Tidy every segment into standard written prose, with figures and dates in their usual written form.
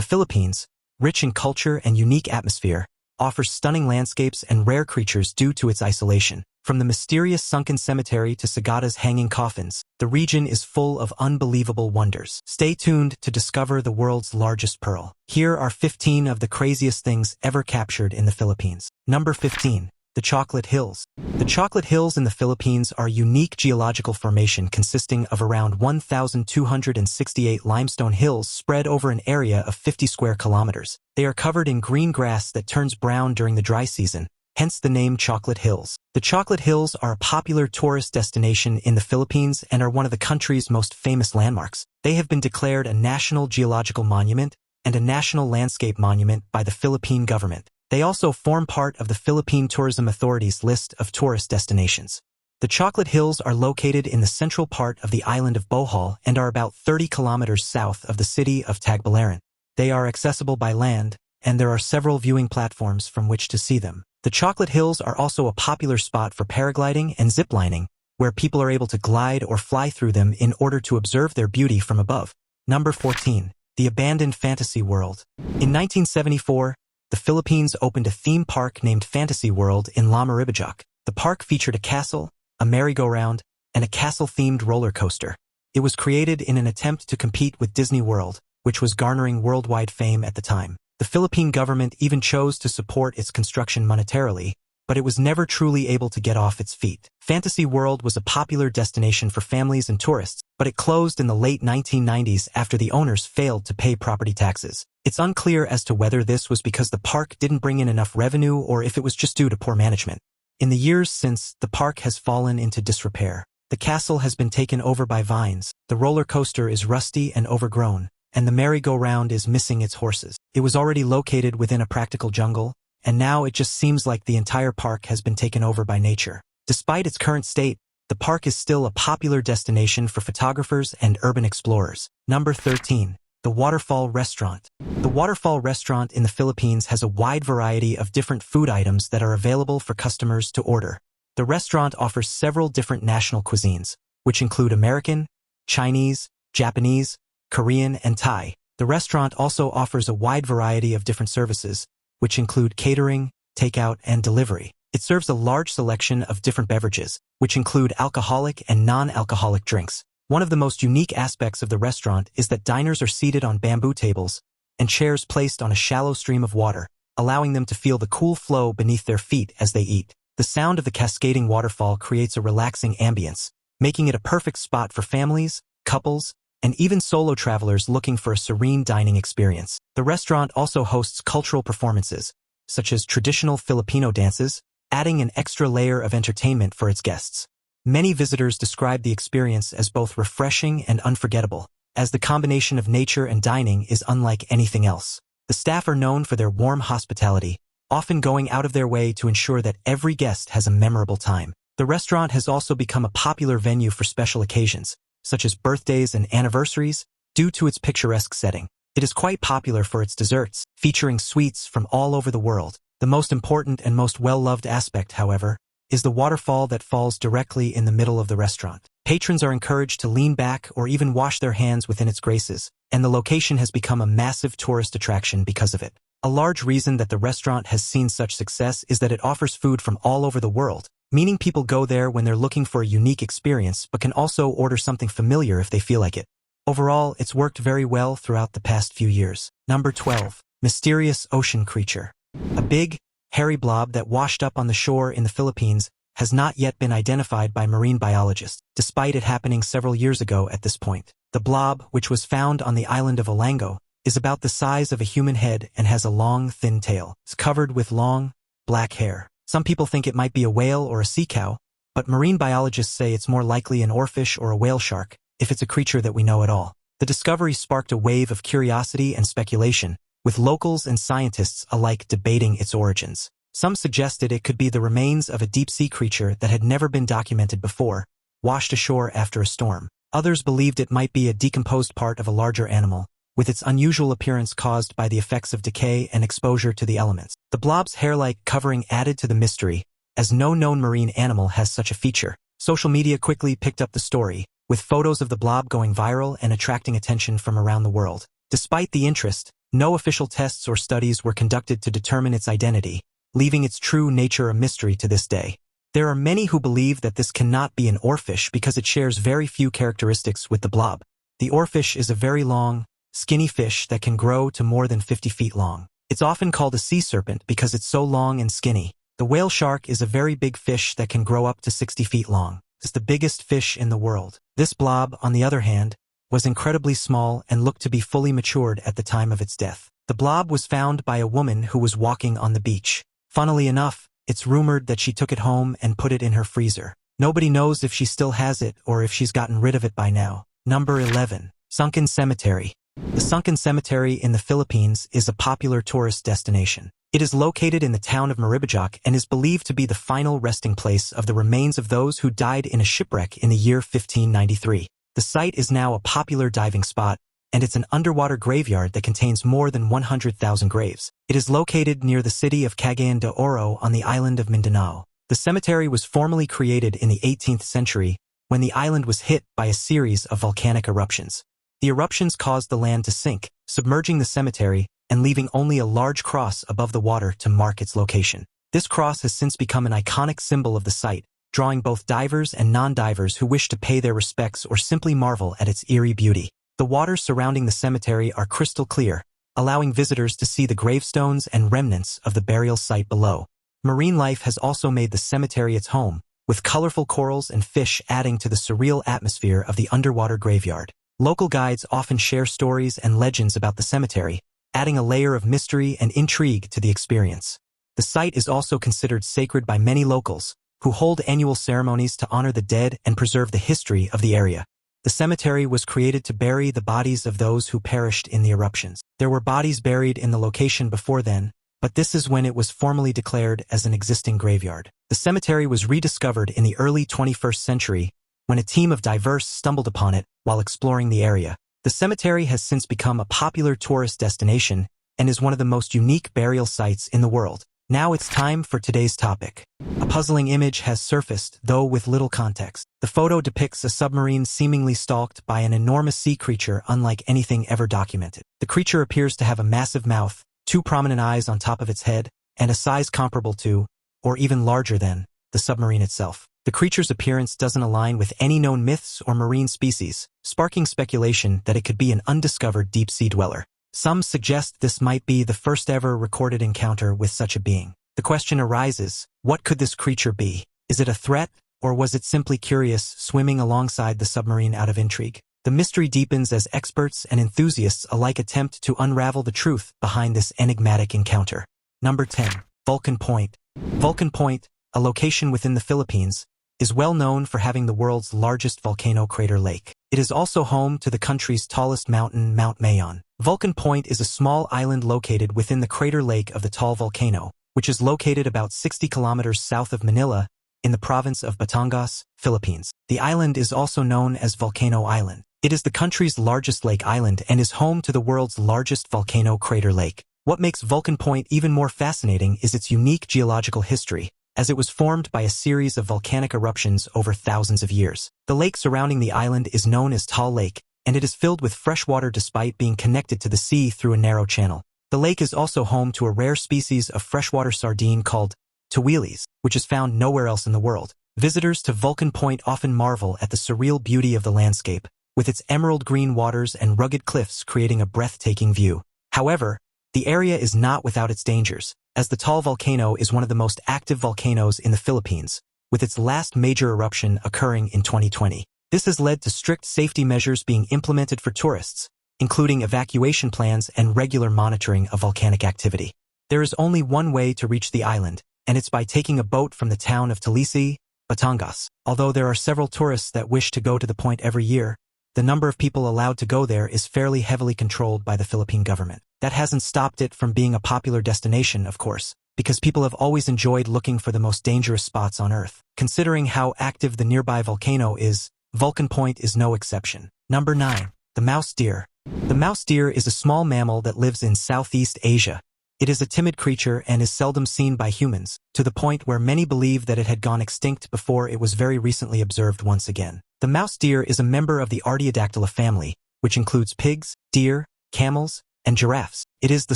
Philippines, rich in culture and unique atmosphere, offers stunning landscapes and rare creatures due to its isolation. From the mysterious Sunken cemetery to Sagada's hanging coffins, the region is full of unbelievable wonders. Stay tuned to discover the world's largest pearl. Here are 15 of the craziest things ever captured in the Philippines. Number 15. The Chocolate Hills. The Chocolate Hills in the Philippines are a unique geological formation consisting of around 1,268 limestone hills spread over an area of 50 square kilometers. They are covered in green grass that turns brown during the dry season, hence the name Chocolate Hills. The Chocolate Hills are a popular tourist destination in the Philippines and are one of the country's most famous landmarks. They have been declared a National Geological Monument and a National Landscape Monument by the Philippine government. They also form part of the Philippine Tourism Authority's list of tourist destinations. The Chocolate Hills are located in the central part of the island of Bohol and are about 30 kilometers south of the city of Tagbilaran. They are accessible by land, and there are several viewing platforms from which to see them. The Chocolate Hills are also a popular spot for paragliding and ziplining, where people are able to glide or fly through them in order to observe their beauty from above. Number 14. The Abandoned Fantasy World. In 1974, the Philippines opened a theme park named Fantasy World in Lamaribajok. The park featured a castle, a merry-go-round, and a castle-themed roller coaster. It was created in an attempt to compete with Disney World, which was garnering worldwide fame at the time. The Philippine government even chose to support its construction monetarily, but it was never truly able to get off its feet. Fantasy World was a popular destination for families and tourists, but it closed in the late 1990s after the owners failed to pay property taxes. It's unclear as to whether this was because the park didn't bring in enough revenue or if it was just due to poor management. In the years since, the park has fallen into disrepair. The castle has been taken over by vines, the roller coaster is rusty and overgrown, and the merry-go-round is missing its horses. It was already located within a practical jungle, and now it just seems like the entire park has been taken over by nature. Despite its current state, the park is still a popular destination for photographers and urban explorers. Number 13. The Waterfall Restaurant. The Waterfall Restaurant in the Philippines has a wide variety of different food items that are available for customers to order. The restaurant offers several different national cuisines, which include American, Chinese, Japanese, Korean, and Thai. The restaurant also offers a wide variety of different services, which include catering, takeout, and delivery. It serves a large selection of different beverages, which include alcoholic and non-alcoholic drinks. One of the most unique aspects of the restaurant is that diners are seated on bamboo tables and chairs placed on a shallow stream of water, allowing them to feel the cool flow beneath their feet as they eat. The sound of the cascading waterfall creates a relaxing ambience, making it a perfect spot for families, couples, and even solo travelers looking for a serene dining experience. The restaurant also hosts cultural performances, such as traditional Filipino dances, adding an extra layer of entertainment for its guests. Many visitors describe the experience as both refreshing and unforgettable, as the combination of nature and dining is unlike anything else. The staff are known for their warm hospitality, often going out of their way to ensure that every guest has a memorable time. The restaurant has also become a popular venue for special occasions, such as birthdays and anniversaries, due to its picturesque setting. It is quite popular for its desserts, featuring sweets from all over the world. The most important and most well-loved aspect, however, is the waterfall that falls directly in the middle of the restaurant. Patrons are encouraged to lean back or even wash their hands within its graces, and the location has become a massive tourist attraction because of it. A large reason that the restaurant has seen such success is that it offers food from all over the world, meaning people go there when they're looking for a unique experience but can also order something familiar if they feel like it. Overall, it's worked very well throughout the past few years. Number 12. Mysterious Ocean Creature. A big, hairy blob that washed up on the shore in the Philippines has not yet been identified by marine biologists, despite it happening several years ago at this point. The blob, which was found on the island of Olango, is about the size of a human head and has a long, thin tail. It's covered with long, black hair. Some people think it might be a whale or a sea cow, but marine biologists say it's more likely an oarfish or a whale shark, if it's a creature that we know at all. The discovery sparked a wave of curiosity and speculation, with locals and scientists alike debating its origins. Some suggested it could be the remains of a deep-sea creature that had never been documented before, washed ashore after a storm. Others believed it might be a decomposed part of a larger animal, with its unusual appearance caused by the effects of decay and exposure to the elements. The blob's hair-like covering added to the mystery, as no known marine animal has such a feature. Social media quickly picked up the story, with photos of the blob going viral and attracting attention from around the world. Despite the interest, No official tests or studies were conducted to determine its identity, leaving its true nature a mystery to this day. There are many who believe that this cannot be an oarfish because it shares very few characteristics with the blob. The oarfish is a very long, skinny fish that can grow to more than 50 feet long. It's often called a sea serpent because it's so long and skinny. The whale shark is a very big fish that can grow up to 60 feet long. It's the biggest fish in the world. This blob, on the other hand, was incredibly small and looked to be fully matured at the time of its death. The blob was found by a woman who was walking on the beach. Funnily enough, it's rumored that she took it home and put it in her freezer. Nobody knows if she still has it or if she's gotten rid of it by now. Number 11. Sunken Cemetery. The Sunken Cemetery in the Philippines is a popular tourist destination. It is located in the town of Maribajak and is believed to be the final resting place of the remains of those who died in a shipwreck in the year 1593. The site is now a popular diving spot, and it's an underwater graveyard that contains more than 100,000 graves. It is located near the city of Cagayan de Oro on the island of Mindanao. The cemetery was formally created in the 18th century when the island was hit by a series of volcanic eruptions. The eruptions caused the land to sink, submerging the cemetery and leaving only a large cross above the water to mark its location. This cross has since become an iconic symbol of the site, drawing both divers and non-divers who wish to pay their respects or simply marvel at its eerie beauty. The waters surrounding the cemetery are crystal clear, allowing visitors to see the gravestones and remnants of the burial site below. Marine life has also made the cemetery its home, with colorful corals and fish adding to the surreal atmosphere of the underwater graveyard. Local guides often share stories and legends about the cemetery, adding a layer of mystery and intrigue to the experience. The site is also considered sacred by many locals, who hold annual ceremonies to honor the dead and preserve the history of the area. The cemetery was created to bury the bodies of those who perished in the eruptions. There were bodies buried in the location before then, but this is when it was formally declared as an existing graveyard. The cemetery was rediscovered in the early 21st century when a team of divers stumbled upon it while exploring the area. The cemetery has since become a popular tourist destination and is one of the most unique burial sites in the world. Now it's time for today's topic. A puzzling image has surfaced, though with little context. The photo depicts a submarine seemingly stalked by an enormous sea creature unlike anything ever documented. The creature appears to have a massive mouth, two prominent eyes on top of its head, and a size comparable to, or even larger than, the submarine itself. The creature's appearance doesn't align with any known myths or marine species, sparking speculation that it could be an undiscovered deep-sea dweller. Some suggest this might be the first ever recorded encounter with such a being. The question arises, what could this creature be? Is it a threat, or was it simply curious, swimming alongside the submarine out of intrigue? The mystery deepens as experts and enthusiasts alike attempt to unravel the truth behind this enigmatic encounter. Number 10. Vulcan Point. Vulcan Point, a location within the Philippines, is well known for having the world's largest volcano crater lake. It is also home to the country's tallest mountain, Mount Mayon. Vulcan Point is a small island located within the crater lake of the Taal volcano, which is located about 60 kilometers south of Manila in the province of Batangas, Philippines. The island is also known as Volcano Island. It is the country's largest lake island and is home to the world's largest volcano crater lake. What makes Vulcan Point even more fascinating is its unique geological history, as it was formed by a series of volcanic eruptions over thousands of years. The lake surrounding the island is known as Taal Lake, and it is filled with fresh water despite being connected to the sea through a narrow channel. The lake is also home to a rare species of freshwater sardine called tawilis, which is found nowhere else in the world. Visitors to Vulcan Point often marvel at the surreal beauty of the landscape, with its emerald green waters and rugged cliffs creating a breathtaking view. However, the area is not without its dangers, as the Taal volcano is one of the most active volcanoes in the Philippines, with its last major eruption occurring in 2020. This has led to strict safety measures being implemented for tourists, including evacuation plans and regular monitoring of volcanic activity. There is only one way to reach the island, and it's by taking a boat from the town of Talisi, Batangas. Although there are several tourists that wish to go to the point every year, the number of people allowed to go there is fairly heavily controlled by the Philippine government. That hasn't stopped it from being a popular destination, of course, because people have always enjoyed looking for the most dangerous spots on Earth. Considering how active the nearby volcano is, Vulcan Point is no exception. Number 9. The mouse deer. The mouse deer is a small mammal that lives in Southeast Asia. It is a timid creature and is seldom seen by humans, to the point where many believe that it had gone extinct before it was very recently observed once again. The mouse deer is a member of the Artiodactyla family, which includes pigs, deer, camels, and giraffes. It is the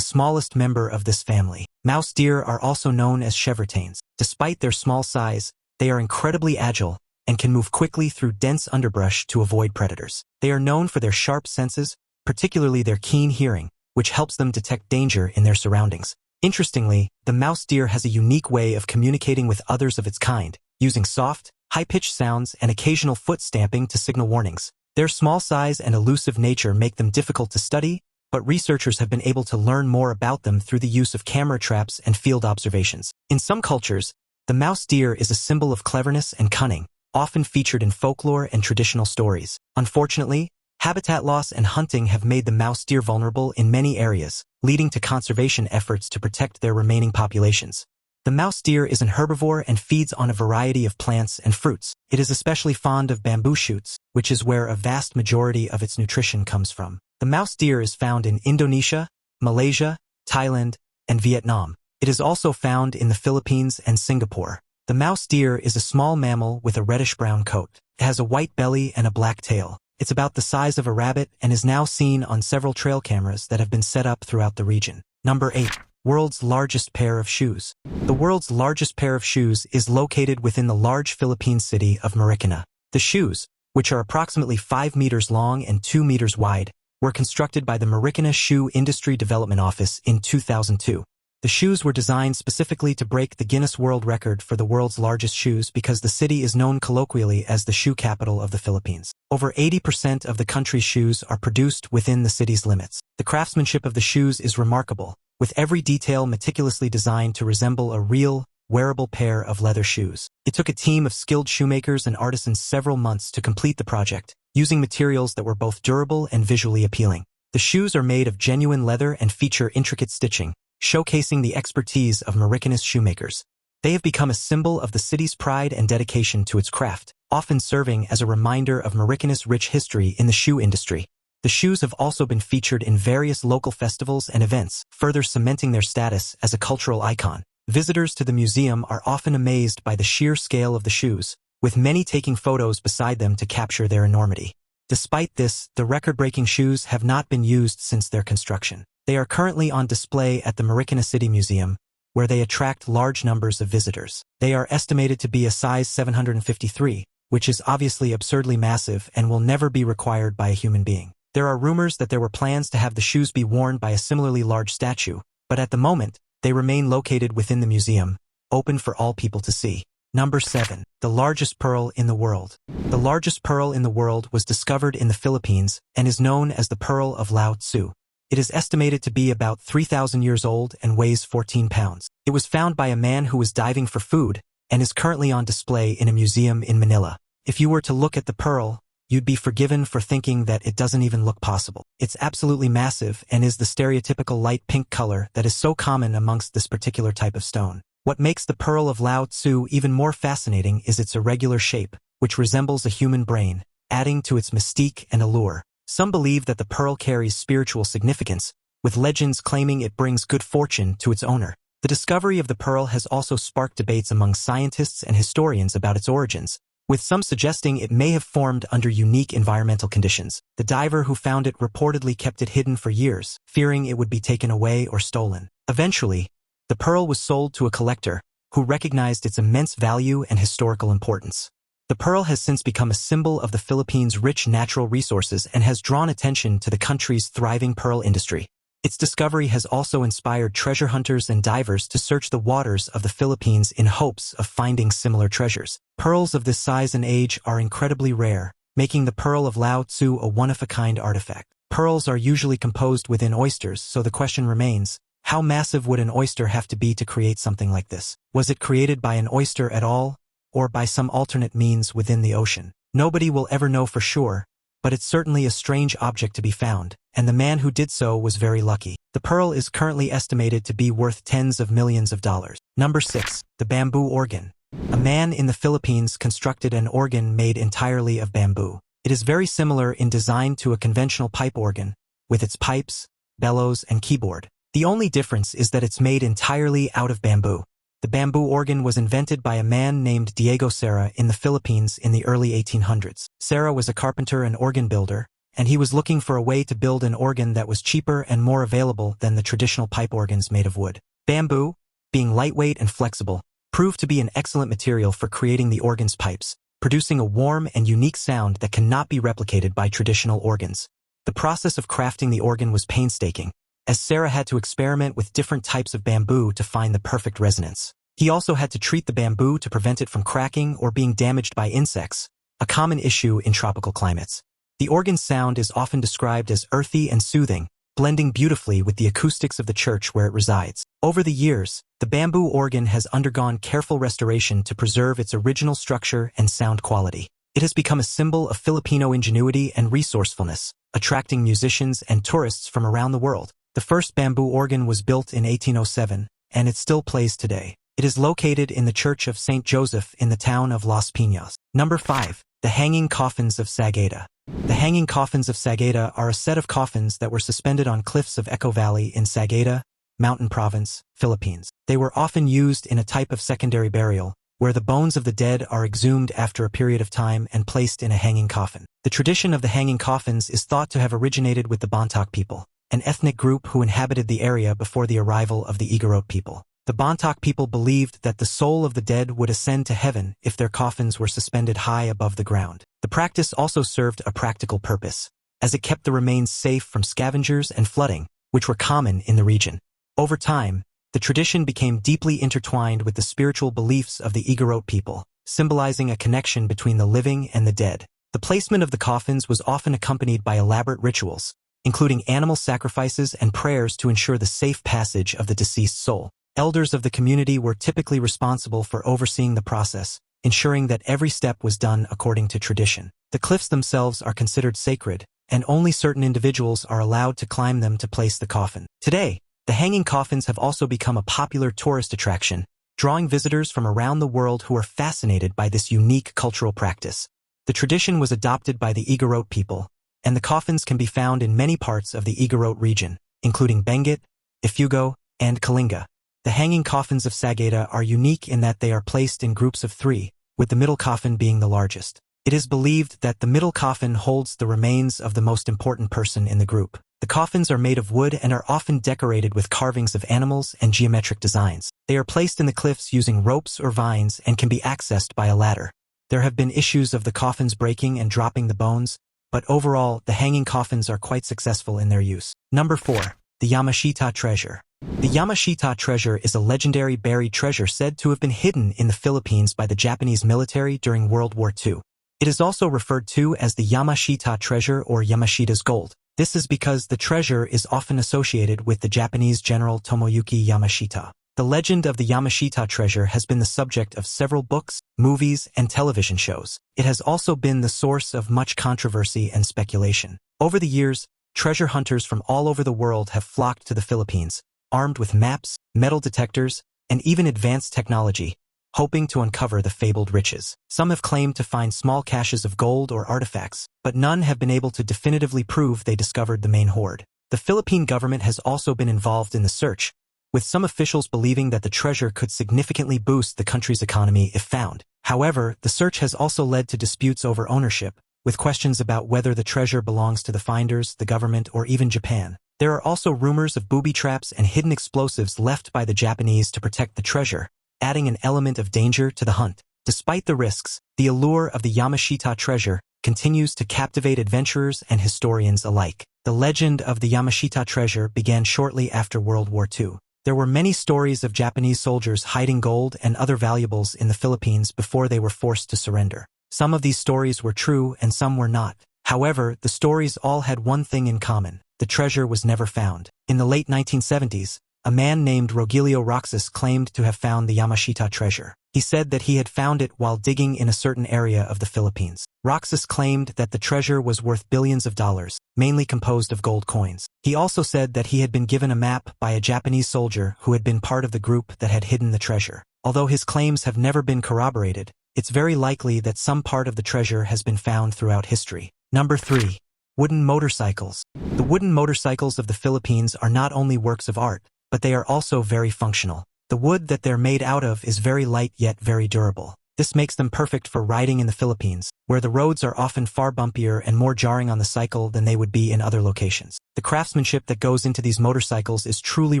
smallest member of this family. Mouse deer are also known as chevrotains. Despite their small size, they are incredibly agile and can move quickly through dense underbrush to avoid predators. They are known for their sharp senses, particularly their keen hearing, which helps them detect danger in their surroundings. Interestingly, the mouse deer has a unique way of communicating with others of its kind, using soft, high-pitched sounds and occasional foot stamping to signal warnings. Their small size and elusive nature make them difficult to study, but researchers have been able to learn more about them through the use of camera traps and field observations. In some cultures, the mouse deer is a symbol of cleverness and cunning, often featured in folklore and traditional stories. Unfortunately, habitat loss and hunting have made the mouse deer vulnerable in many areas, leading to conservation efforts to protect their remaining populations. The mouse deer is an herbivore and feeds on a variety of plants and fruits. It is especially fond of bamboo shoots, which is where a vast majority of its nutrition comes from. The mouse deer is found in Indonesia, Malaysia, Thailand, and Vietnam. It is also found in the Philippines and Singapore. The mouse deer is a small mammal with a reddish-brown coat. It has a white belly and a black tail. It's about the size of a rabbit and is now seen on several trail cameras that have been set up throughout the region. Number 8. World's largest pair of shoes. The world's largest pair of shoes is located within the large Philippine city of Marikina. The shoes, which are approximately 5 meters long and 2 meters wide, were constructed by the Marikina Shoe Industry Development Office in 2002. The shoes were designed specifically to break the Guinness World Record for the world's largest shoes because the city is known colloquially as the shoe capital of the Philippines. Over 80% of the country's shoes are produced within the city's limits. The craftsmanship of the shoes is remarkable, with every detail meticulously designed to resemble a real, wearable pair of leather shoes. It took a team of skilled shoemakers and artisans several months to complete the project, using materials that were both durable and visually appealing. The shoes are made of genuine leather and feature intricate stitching, showcasing the expertise of Marikina's shoemakers. They have become a symbol of the city's pride and dedication to its craft, often serving as a reminder of Marikina's rich history in the shoe industry. The shoes have also been featured in various local festivals and events, further cementing their status as a cultural icon. Visitors to the museum are often amazed by the sheer scale of the shoes, with many taking photos beside them to capture their enormity. Despite this, the record-breaking shoes have not been used since their construction. They are currently on display at the Marikina City Museum, where they attract large numbers of visitors. They are estimated to be a size 753, which is obviously absurdly massive and will never be required by a human being. There are rumors that there were plans to have the shoes be worn by a similarly large statue, but at the moment, they remain located within the museum, open for all people to see. Number 7. The largest pearl in the world. The largest pearl in the world was discovered in the Philippines and is known as the Pearl of Lao Tzu. It is estimated to be about 3,000 years old and weighs 14 pounds. It was found by a man who was diving for food and is currently on display in a museum in Manila. If you were to look at the pearl, you'd be forgiven for thinking that it doesn't even look possible. It's absolutely massive and is the stereotypical light pink color that is so common amongst this particular type of stone. What makes the Pearl of Lao Tzu even more fascinating is its irregular shape, which resembles a human brain, adding to its mystique and allure. Some believe that the pearl carries spiritual significance, with legends claiming it brings good fortune to its owner. The discovery of the pearl has also sparked debates among scientists and historians about its origins, with some suggesting it may have formed under unique environmental conditions. The diver who found it reportedly kept it hidden for years, fearing it would be taken away or stolen. Eventually, the pearl was sold to a collector, who recognized its immense value and historical importance. The pearl has since become a symbol of the Philippines' rich natural resources and has drawn attention to the country's thriving pearl industry. Its discovery has also inspired treasure hunters and divers to search the waters of the Philippines in hopes of finding similar treasures. Pearls of this size and age are incredibly rare, making the Pearl of Lao Tzu a one-of-a-kind artifact. Pearls are usually composed within oysters, so the question remains, how massive would an oyster have to be to create something like this? Was it created by an oyster at all, or by some alternate means within the ocean? Nobody will ever know for sure, but it's certainly a strange object to be found, and the man who did so was very lucky. The pearl is currently estimated to be worth tens of millions of dollars. Number 6. The bamboo organ. A man in the Philippines constructed an organ made entirely of bamboo. It is very similar in design to a conventional pipe organ, with its pipes, bellows, and keyboard. The only difference is that it's made entirely out of bamboo. The bamboo organ was invented by a man named Diego Serra in the Philippines in the early 1800s. Serra was a carpenter and organ builder, and he was looking for a way to build an organ that was cheaper and more available than the traditional pipe organs made of wood. Bamboo, being lightweight and flexible, proved to be an excellent material for creating the organ's pipes, producing a warm and unique sound that cannot be replicated by traditional organs. The process of crafting the organ was painstaking, as Sarah had to experiment with different types of bamboo to find the perfect resonance. He also had to treat the bamboo to prevent it from cracking or being damaged by insects, a common issue in tropical climates. The organ's sound is often described as earthy and soothing, blending beautifully with the acoustics of the church where it resides. Over the years, the bamboo organ has undergone careful restoration to preserve its original structure and sound quality. It has become a symbol of Filipino ingenuity and resourcefulness, attracting musicians and tourists from around the world. The first bamboo organ was built in 1807, and it still plays today. It is located in the Church of St. Joseph in the town of Las Piñas. Number 5. The Hanging Coffins of Sagada. The Hanging Coffins of Sagada are a set of coffins that were suspended on cliffs of Echo Valley in Sagada, Mountain Province, Philippines. They were often used in a type of secondary burial, where the bones of the dead are exhumed after a period of time and placed in a hanging coffin. The tradition of the hanging coffins is thought to have originated with the Bontoc people, an ethnic group who inhabited the area before the arrival of the Igorot people. The Bontoc people believed that the soul of the dead would ascend to heaven if their coffins were suspended high above the ground. The practice also served a practical purpose, as it kept the remains safe from scavengers and flooding, which were common in the region. Over time, the tradition became deeply intertwined with the spiritual beliefs of the Igorot people, symbolizing a connection between the living and the dead. The placement of the coffins was often accompanied by elaborate rituals, including animal sacrifices and prayers to ensure the safe passage of the deceased soul. Elders of the community were typically responsible for overseeing the process, ensuring that every step was done according to tradition. The cliffs themselves are considered sacred, and only certain individuals are allowed to climb them to place the coffin. Today, the hanging coffins have also become a popular tourist attraction, drawing visitors from around the world who are fascinated by this unique cultural practice. The tradition was adopted by the Igorot people, and the coffins can be found in many parts of the Igorot region, including Benguet, Ifugao, and Kalinga. The hanging coffins of Sagada are unique in that they are placed in groups of 3, with the middle coffin being the largest. It is believed that the middle coffin holds the remains of the most important person in the group. The coffins are made of wood and are often decorated with carvings of animals and geometric designs. They are placed in the cliffs using ropes or vines and can be accessed by a ladder. There have been issues of the coffins breaking and dropping the bones, but overall, the hanging coffins are quite successful in their use. Number 4. The Yamashita Treasure. The Yamashita treasure is a legendary buried treasure said to have been hidden in the Philippines by the Japanese military during World War II. It is also referred to as the Yamashita treasure or Yamashita's gold. This is because the treasure is often associated with the Japanese general Tomoyuki Yamashita. The legend of the Yamashita treasure has been the subject of several books, movies, and television shows. It has also been the source of much controversy and speculation. Over the years, treasure hunters from all over the world have flocked to the Philippines, armed with maps, metal detectors, and even advanced technology, hoping to uncover the fabled riches. Some have claimed to find small caches of gold or artifacts, but none have been able to definitively prove they discovered the main hoard. The Philippine government has also been involved in the search, with some officials believing that the treasure could significantly boost the country's economy if found. However, the search has also led to disputes over ownership, with questions about whether the treasure belongs to the finders, the government, or even Japan. There are also rumors of booby traps and hidden explosives left by the Japanese to protect the treasure, adding an element of danger to the hunt. Despite the risks, the allure of the Yamashita treasure continues to captivate adventurers and historians alike. The legend of the Yamashita treasure began shortly after World War II. There were many stories of Japanese soldiers hiding gold and other valuables in the Philippines before they were forced to surrender. Some of these stories were true and some were not. However, the stories all had one thing in common. The treasure was never found. In the late 1970s, a man named Rogelio Roxas claimed to have found the Yamashita treasure. He said that he had found it while digging in a certain area of the Philippines. Roxas claimed that the treasure was worth billions of dollars, mainly composed of gold coins. He also said that he had been given a map by a Japanese soldier who had been part of the group that had hidden the treasure. Although his claims have never been corroborated, it's very likely that some part of the treasure has been found throughout history. Number 3. Wooden motorcycles. The wooden motorcycles of the Philippines are not only works of art, but they are also very functional. The wood that they're made out of is very light yet very durable. This makes them perfect for riding in the Philippines, where the roads are often far bumpier and more jarring on the cycle than they would be in other locations. The craftsmanship that goes into these motorcycles is truly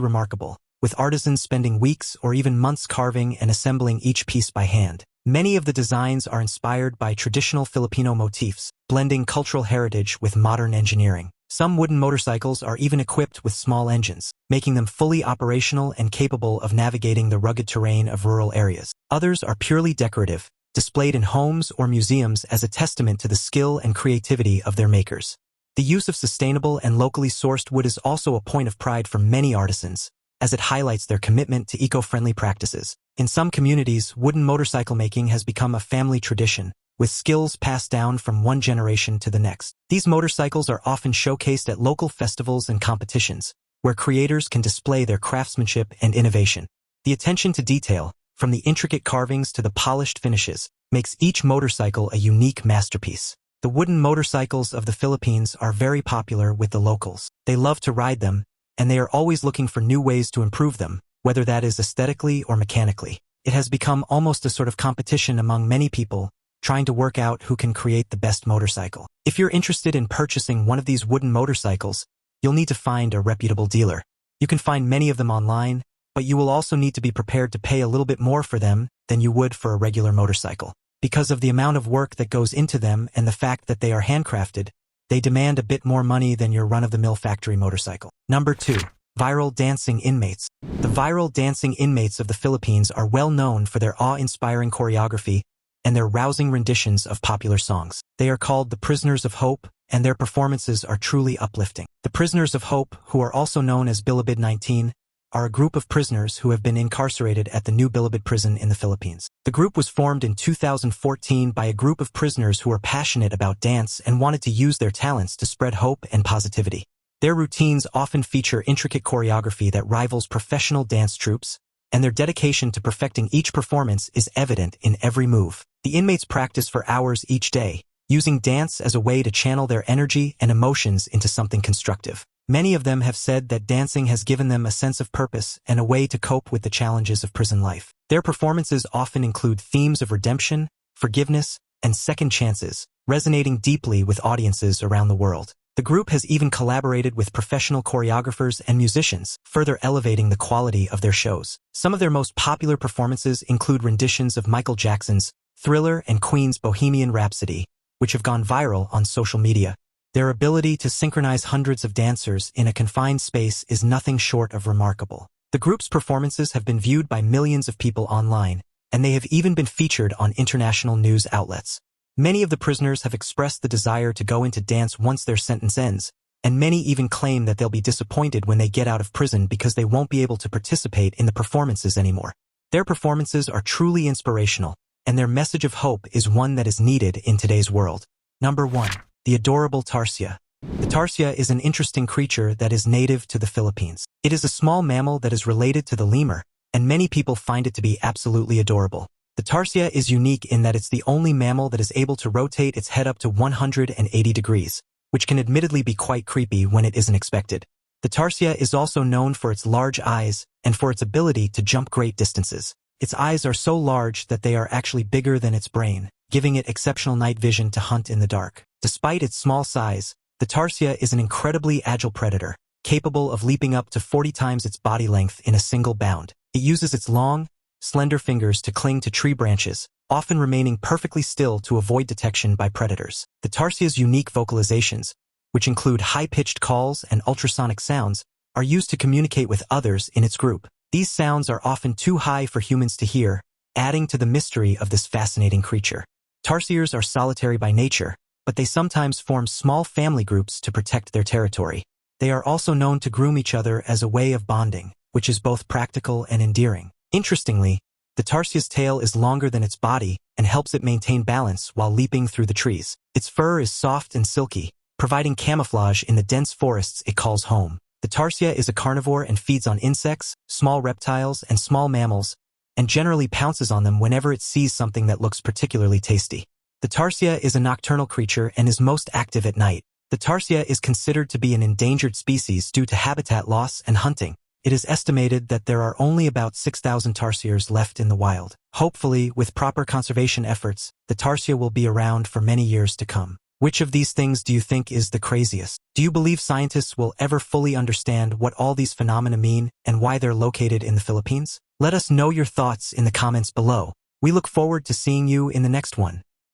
remarkable, with artisans spending weeks or even months carving and assembling each piece by hand. Many of the designs are inspired by traditional Filipino motifs, blending cultural heritage with modern engineering. Some wooden motorcycles are even equipped with small engines, making them fully operational and capable of navigating the rugged terrain of rural areas. Others are purely decorative, displayed in homes or museums as a testament to the skill and creativity of their makers. The use of sustainable and locally sourced wood is also a point of pride for many artisans, as it highlights their commitment to eco-friendly practices. In some communities, wooden motorcycle making has become a family tradition, with skills passed down from one generation to the next. These motorcycles are often showcased at local festivals and competitions, where creators can display their craftsmanship and innovation. The attention to detail, from the intricate carvings to the polished finishes, makes each motorcycle a unique masterpiece. The wooden motorcycles of the Philippines are very popular with the locals. They love to ride them, and they are always looking for new ways to improve them, whether that is aesthetically or mechanically. It has become almost a sort of competition among many people, trying to work out who can create the best motorcycle. If you're interested in purchasing one of these wooden motorcycles, you'll need to find a reputable dealer. You can find many of them online, but you will also need to be prepared to pay a little bit more for them than you would for a regular motorcycle. Because of the amount of work that goes into them and the fact that they are handcrafted, they demand a bit more money than your run-of-the-mill factory motorcycle. Number 2. Viral dancing inmates. The viral dancing inmates of the Philippines are well known for their awe-inspiring choreography and their rousing renditions of popular songs. They are called the Prisoners of Hope, and their performances are truly uplifting. The Prisoners of Hope, who are also known as Bilibid 19, are a group of prisoners who have been incarcerated at the new Bilibid prison in the Philippines. The group was formed in 2014 by a group of prisoners who are passionate about dance and wanted to use their talents to spread hope and positivity. Their routines often feature intricate choreography that rivals professional dance troupes, and their dedication to perfecting each performance is evident in every move. The inmates practice for hours each day, using dance as a way to channel their energy and emotions into something constructive. Many of them have said that dancing has given them a sense of purpose and a way to cope with the challenges of prison life. Their performances often include themes of redemption, forgiveness, and second chances, resonating deeply with audiences around the world. The group has even collaborated with professional choreographers and musicians, further elevating the quality of their shows. Some of their most popular performances include renditions of Michael Jackson's Thriller and Queen's Bohemian Rhapsody, which have gone viral on social media. Their ability to synchronize hundreds of dancers in a confined space is nothing short of remarkable. The group's performances have been viewed by millions of people online, and they have even been featured on international news outlets. Many of the prisoners have expressed the desire to go into dance once their sentence ends, and many even claim that they'll be disappointed when they get out of prison because they won't be able to participate in the performances anymore. Their performances are truly inspirational, and their message of hope is one that is needed in today's world. Number 1. The adorable tarsier. The tarsier is an interesting creature that is native to the Philippines. It is a small mammal that is related to the lemur, and many people find it to be absolutely adorable. The tarsier is unique in that it's the only mammal that is able to rotate its head up to 180 degrees, which can admittedly be quite creepy when it isn't expected. The tarsier is also known for its large eyes and for its ability to jump great distances. Its eyes are so large that they are actually bigger than its brain, giving it exceptional night vision to hunt in the dark. Despite its small size, the tarsier is an incredibly agile predator, capable of leaping up to 40 times its body length in a single bound. It uses its long, slender fingers to cling to tree branches, often remaining perfectly still to avoid detection by predators. The tarsier's unique vocalizations, which include high-pitched calls and ultrasonic sounds, are used to communicate with others in its group. These sounds are often too high for humans to hear, adding to the mystery of this fascinating creature. Tarsiers are solitary by nature, but they sometimes form small family groups to protect their territory. They are also known to groom each other as a way of bonding, which is both practical and endearing. Interestingly, the tarsier's tail is longer than its body and helps it maintain balance while leaping through the trees. Its fur is soft and silky, providing camouflage in the dense forests it calls home. The tarsier is a carnivore and feeds on insects, small reptiles, and small mammals, and generally pounces on them whenever it sees something that looks particularly tasty. The tarsier is a nocturnal creature and is most active at night. The tarsier is considered to be an endangered species due to habitat loss and hunting, It is estimated that there are only about 6,000 tarsiers left in the wild. Hopefully, with proper conservation efforts, the tarsier will be around for many years to come. Which of these things do you think is the craziest? Do you believe scientists will ever fully understand what all these phenomena mean and why they're located in the Philippines? Let us know your thoughts in the comments below. We look forward to seeing you in the next one.